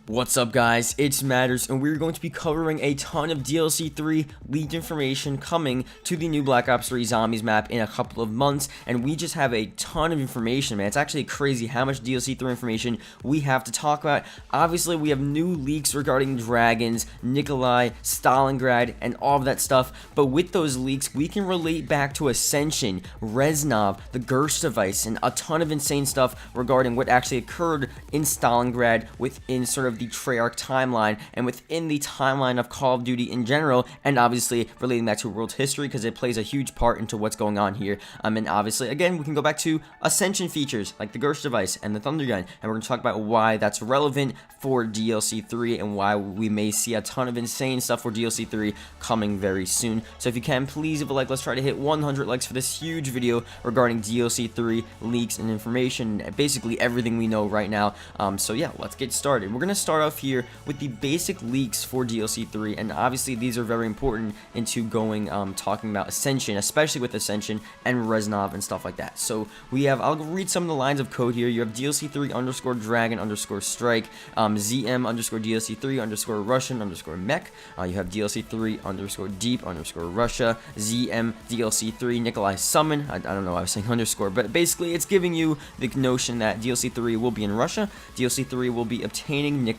What's up guys, it's Matterz, and we're going to be covering a ton of DLC 3 leaked information coming to the new Black Ops 3 Zombies map in a couple of months, and we just have a ton of information, man. It's actually crazy how much DLC 3 information we have to talk about. Obviously, we have new leaks regarding Dragons, Nikolai, Stalingrad, and all of that stuff, but with those leaks, we can relate back to Ascension, REZNOV, the GERSH device, and a ton of insane stuff regarding what actually occurred in Stalingrad within sort of the Treyarch timeline and within the timeline of Call of Duty in general, and obviously relating that to world history because it plays a huge part into what's going on here. And obviously, again, we can go back to Ascension features like the GERSH device and the THUNDERGUN, and we're going to talk about why that's relevant for DLC 3 and why we may see a ton of insane stuff for DLC 3 coming very soon. So if you can, please leave a like. Let's try to hit 100 likes for this huge video regarding DLC 3 leaks and information, basically everything we know right now. So yeah, let's get started. We're going to start off here with the basic leaks for DLC 3, and obviously these are very important into going talking about Ascension, especially with Ascension and REZNOV and stuff like that. So we have, I'll read some of the lines of code here. You have DLC 3 underscore dragon underscore strike, ZM underscore DLC 3 underscore Russian underscore mech. You have DLC 3 underscore deep underscore Russia, ZM DLC 3 Nikolai summon. I don't know why I was saying underscore, but basically it's giving you the notion that DLC 3 will be in Russia. DLC 3 will be obtaining Nikolai.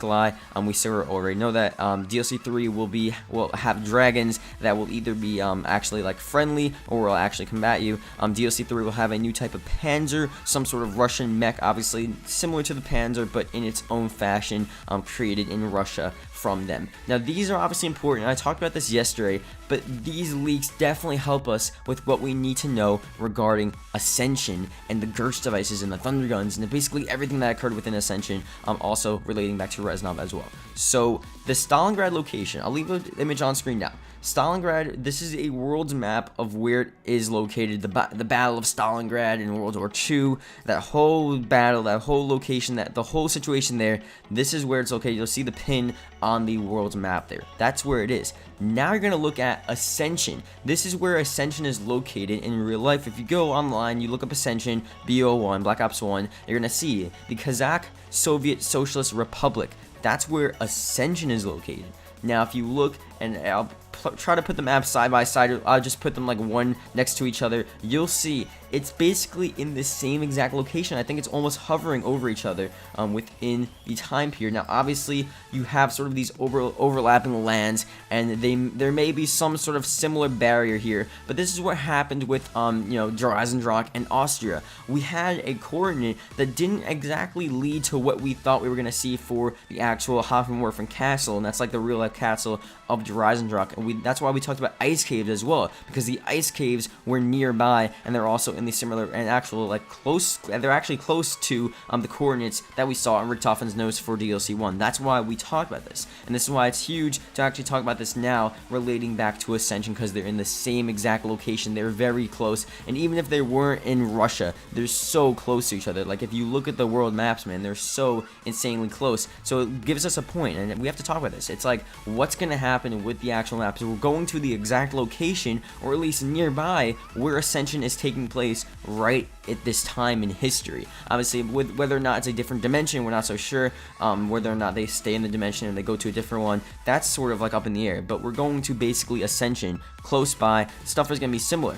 We already know that. DLC 3 will have dragons that will either be actually like friendly or will actually combat you. DLC 3 will have a new type of Panzer, some sort of Russian mech, obviously similar to the Panzer, but in its own fashion, created in Russia from them. Now these are obviously important. I talked about this yesterday, but these leaks definitely help us with what we need to know regarding Ascension and the GERSH devices and the Thunderguns and basically everything that occurred within Ascension, also relating back to REZNOV as well. So the Stalingrad location, I'll leave the image on screen now. Stalingrad, this is a world's map of where it is located, the Battle of Stalingrad in World War II, that whole battle, that whole location, the whole situation there, this is where it's located. You'll see the pin on the world's map there. That's where it is. Now you're going to look at Ascension. This is where Ascension is located in real life. If you go online, you look up Ascension, BO1, Black Ops 1, you're going to see the Kazakh Soviet Socialist Republic. That's where Ascension is located. Now if you look, and I'll try to put the maps side by side, I'll just put them like one next to each other, you'll see it's basically in the same exact location. I think it's almost hovering over each other within the time period. Now obviously you have sort of these overlapping lands, and there may be some sort of similar barrier here, but this is what happened with Dreisendrach and Austria. We had a coordinate that didn't exactly lead to what we thought we were going to see for the actual Hoffenwerfen castle, and that's like the real life castle of Dreisendrach, and that's why we talked about ice caves as well, because the ice caves were nearby, and they're also in the similar and actual they're actually close to the coordinates that we saw in Richtofen's notes for DLC 1. That's why we talked about this, and this is why it's huge to actually talk about this now, relating back to Ascension, because they're in the same exact location. They're very close, and even if they weren't in Russia, they're so close to each other. Like if you look at the world maps, man, they're so insanely close. So it gives us a point, and we have to talk about this. It's like, what's going to happen with the actual maps? We're going to the exact location, or at least nearby, where Ascension is taking place right at this time in history. Obviously, with whether or not it's a different dimension, we're not so sure. Whether or not they stay in the dimension and they go to a different one, that's sort of like up in the air. But we're going to basically Ascension, close by. Stuff is going to be similar.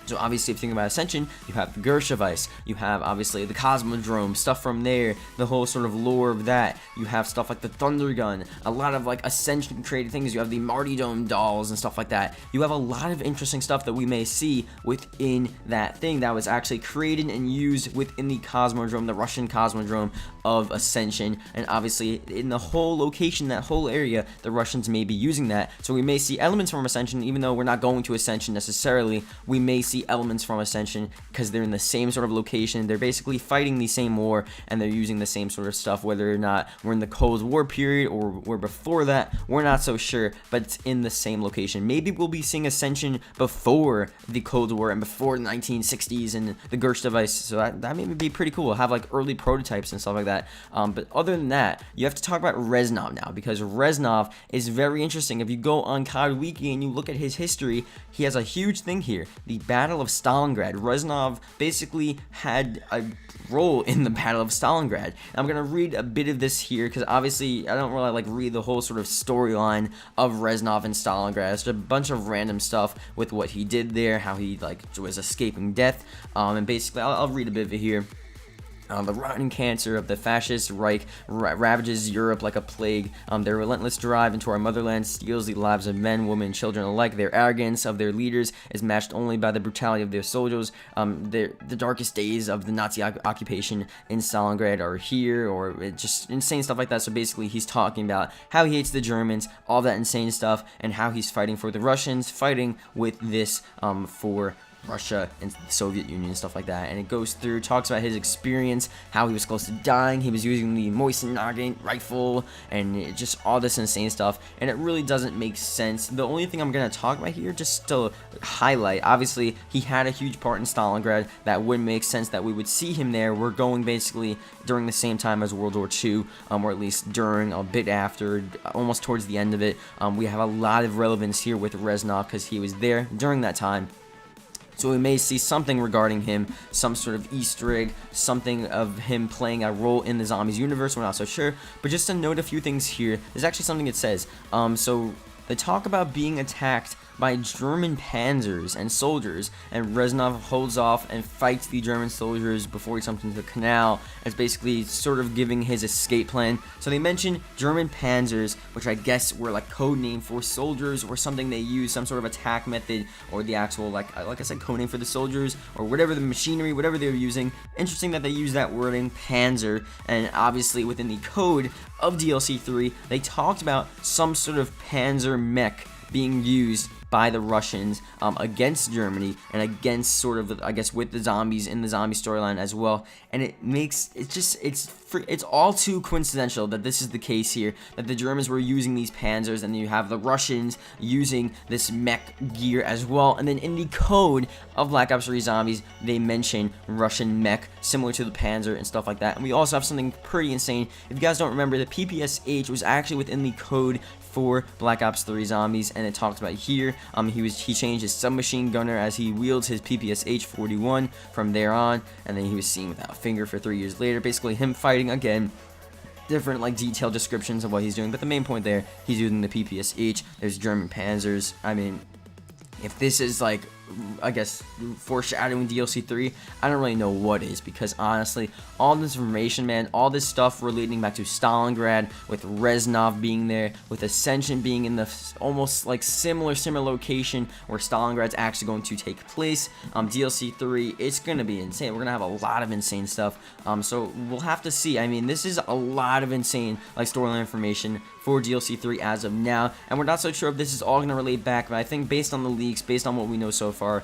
So obviously, if you think about Ascension, you have the GERSH device, you have obviously the Cosmodrome, stuff from there, the whole sort of lore of that. You have stuff like the Thundergun, a lot of like Ascension created things. You have the Martyrdom dolls and stuff like that. You have a lot of interesting stuff that we may see within that thing that was actually created and used within the Cosmodrome, the Russian Cosmodrome of Ascension. And obviously, in the whole location, that whole area, the Russians may be using that. So we may see elements from Ascension, even though we're not going to Ascension necessarily. We may see elements from Ascension because they're in the same sort of location. They're basically fighting the same war, and they're using the same sort of stuff. Whether or not we're in the Cold War period or we're before that, we're not so sure, but it's in the same location. Maybe we'll be seeing Ascension before the Cold War and before the 1960s and the GERSH device, so that may be pretty cool. We'll have like early prototypes and stuff like that that. But other than that, you have to talk about REZNOV now, because REZNOV is very interesting. If you go on COD Wiki and you look at his history, he has a huge thing here, the Battle of Stalingrad. REZNOV basically had a role in the Battle of Stalingrad. I'm gonna read a bit of this here because obviously I don't really like read the whole sort of storyline of REZNOV and Stalingrad. It's just a bunch of random stuff with what he did there, how he like was escaping death, and basically I'll read a bit of it here. The rotten cancer of the fascist Reich ravages Europe like a plague. Their relentless drive into our motherland steals the lives of men, women, and children alike. Their arrogance of their leaders is matched only by the brutality of their soldiers. The darkest days of the Nazi occupation in Stalingrad are here, or just insane stuff like that. So basically, he's talking about how he hates the Germans, all that insane stuff, and how he's fighting for the Russians, fighting with this for Russia and the Soviet Union and stuff like that. And it goes through, talks about his experience, how he was close to dying, he was using the Mosin-Nagant rifle, and just all this insane stuff, and it really doesn't make sense. The only thing I'm going to talk about here, just to highlight, obviously he had a huge part in Stalingrad. That would make sense that we would see him there. We're going basically during the same time as World War II, or at least during, a bit after, almost towards the end of it. We have a lot of relevance here with REZNOV because he was there during that time. So we may see something regarding him, some sort of Easter egg, something of him playing a role in the Zombies universe. We're not so sure. But just to note a few things here, there's actually something it says. So they talk about being attacked by German panzers and soldiers, and REZNOV holds off and fights the German soldiers before he jumps into the canal. It's basically sort of giving his escape plan. So they mention German panzers, which I guess were like code name for soldiers or something they use, some sort of attack method, or the actual, like I said, code name for the soldiers, or whatever the machinery, whatever they were using. Interesting that they use that wording, panzer, and obviously within the code of DLC 3, they talked about some sort of panzer mech being used by the Russians against Germany and against sort of, I guess, with the zombies in the zombie storyline as well. And it makes it's all too coincidental that this is the case here, that the Germans were using these panzers and you have the Russians using this mech gear as well. And then in the code of Black Ops 3 Zombies, they mention Russian mech similar to the panzer and stuff like that. And we also have something pretty insane. If you guys don't remember, the PPSH was actually within the code for Black Ops 3 Zombies, and it talks about here. He changed his submachine gunner as he wields his PPSH 41 from there on, and then he was seen without a finger for 3 years later. Basically, him fighting again. Different like detailed descriptions of what he's doing, but the main point there, he's using the PPSH. There's German panzers. I mean, if this is like, I guess, foreshadowing DLC 3, I don't really know what is, because honestly, all this information, man, all this stuff relating back to Stalingrad, with REZNOV being there, with Ascension being in the almost like similar location where Stalingrad's actually going to take place, DLC 3, it's gonna be insane. We're gonna have a lot of insane stuff, so we'll have to see. I mean, this is a lot of insane like storyline information for DLC 3 as of now, and we're not so sure if this is all going to relate back, but I think based on the leaks, based on what we know so far,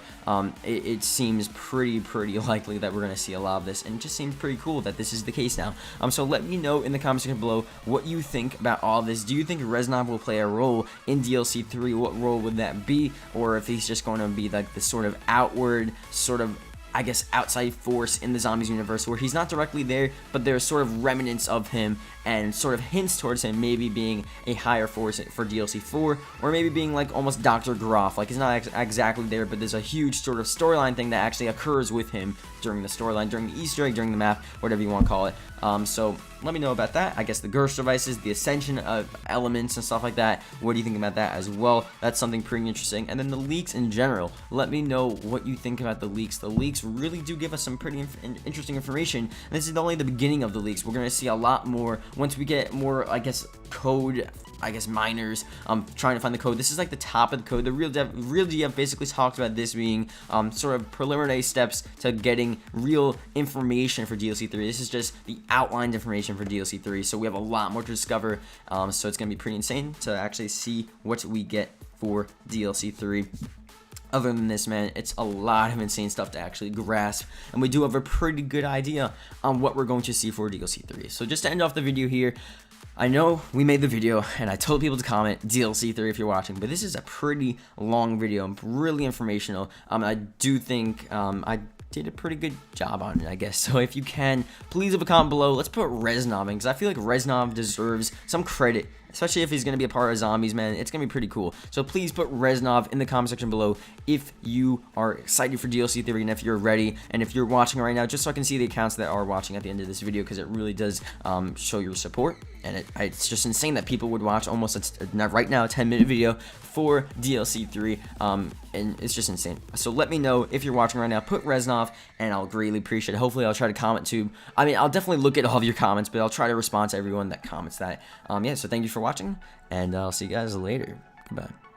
it seems pretty likely that we're going to see a lot of this, and it just seems pretty cool that this is the case now. So let me know in the comment section below what you think about all this. Do you think REZNOV will play a role in DLC 3? What role would that be? Or if he's just going to be like this sort of outward, sort of, I guess, outside force in the Zombies universe, where he's not directly there, but there's sort of remnants of him and sort of hints towards him maybe being a higher force for DLC 4, or maybe being like almost Dr. Groff, like he's not exactly there, but there's a huge sort of storyline thing that actually occurs with him during the storyline, during the Easter egg, during the map, whatever you want to call it. So let me know about that. I guess the GERSH devices, the Ascension of elements and stuff like that, what do you think about that as well? That's something pretty interesting. And then the leaks in general, let me know what you think about the leaks. The leaks really do give us some pretty interesting information, and this is only the beginning of the leaks. We're going to see a lot more once we get more, I guess, code, I guess, miners trying to find the code. This is like the top of the code. The real dev basically talks about this being sort of preliminary steps to getting real information for DLC 3. This is just the outlined information for DLC 3, so we have a lot more to discover, so it's gonna be pretty insane to actually see what we get for DLC 3. Other than this, man, it's a lot of insane stuff to actually grasp, and we do have a pretty good idea on what we're going to see for DLC 3. So just to end off the video here, I know we made the video and I told people to comment DLC 3 if you're watching, but this is a pretty long video, really informational. I do think did a pretty good job on it, I guess. So if you can, please leave a comment below. Let's put REZNOV in, because I feel like REZNOV deserves some credit, especially if he's going to be a part of zombies, man. It's going to be pretty cool. So please put REZNOV in the comment section below if you are excited for DLC 3 and if you're ready, and if you're watching right now, just so I can see the accounts that are watching at the end of this video, because it really does show your support. And it's just insane that people would watch almost right now a 10-minute video for DLC 3, and it's just insane. So let me know if you're watching right now. Put REZNOV, and I'll greatly appreciate it. Hopefully I'll try to comment too. I mean, I'll definitely look at all of your comments, but I'll try to respond to everyone that comments that. Yeah, so thank you for watching, and I'll see you guys later. Goodbye.